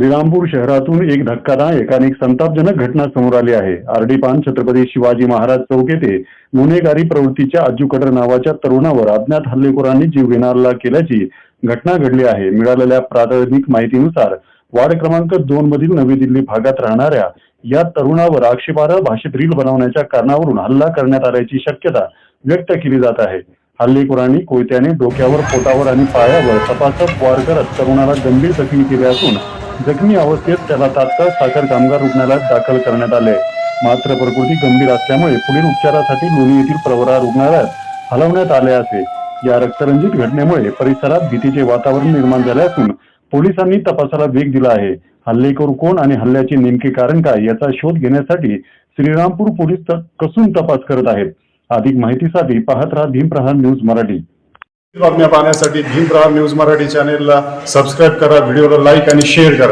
श्रीरामपूर शहरातून एक धक्कादायक आणि संतापजनक घटना समोर आली आहे। आरडीपान छत्रपती शिवाजी महाराज चौक येथे गुन्हेगारी प्रवृत्तीच्या अज्जू कटर नावाच्या तरुणावर अज्ञात हल्लेखोरांनी जीवघेणा हल्ला केल्याची घटना घडली आहे। मिळालेल्या प्राथमिक माहितीनुसार वार्ड क्रमांक 2 मधील नवी दिल्ली भागात राहणाऱ्या या तरुणावर आक्षेपार्ह भाषेत रील बनवण्याच्या कारणावरून हल्ला करण्यात आल्याची शक्यता व्यक्त केली जात आहे। हल्लेखोरांनी कोयत्याने डोक्यावर, पोटावर आणि पायावर तपासक वार करत तरुणाला गंभीर जखमी केले असून जखमी अवस्थेत त्याला तात्काळ साखर कामगार रुग्णालयात दाखल करण्यात आले। मात्र प्रकृती गंभीर असल्यामुळे पुढील उपचारासाठी लोणी येथील प्रवरा रुग्णालयात हलवण्यात आले असे। या रक्तरंजित घटनेमुळे परिसरात भीतीचे वातावरण निर्माण झाले असून पोलिसांनी तपासाला वेग दिला आहे। हल्लेखोर कोण आणि हल्ल्याचे नेमके कारण काय याचा शोध घेण्यासाठी श्रीरामपूर पोलीस कसून तपास करत आहेत। अधिक माहितीसाठी पाहत राहा भीमप्रहार न्यूज मराठी। बातम्या पाहण्यासाठी भीमप्रहार न्यूज मराठी चॅनेलला सबस्क्राइब करा, व्हिडिओला लाईक आणि शेअर करा।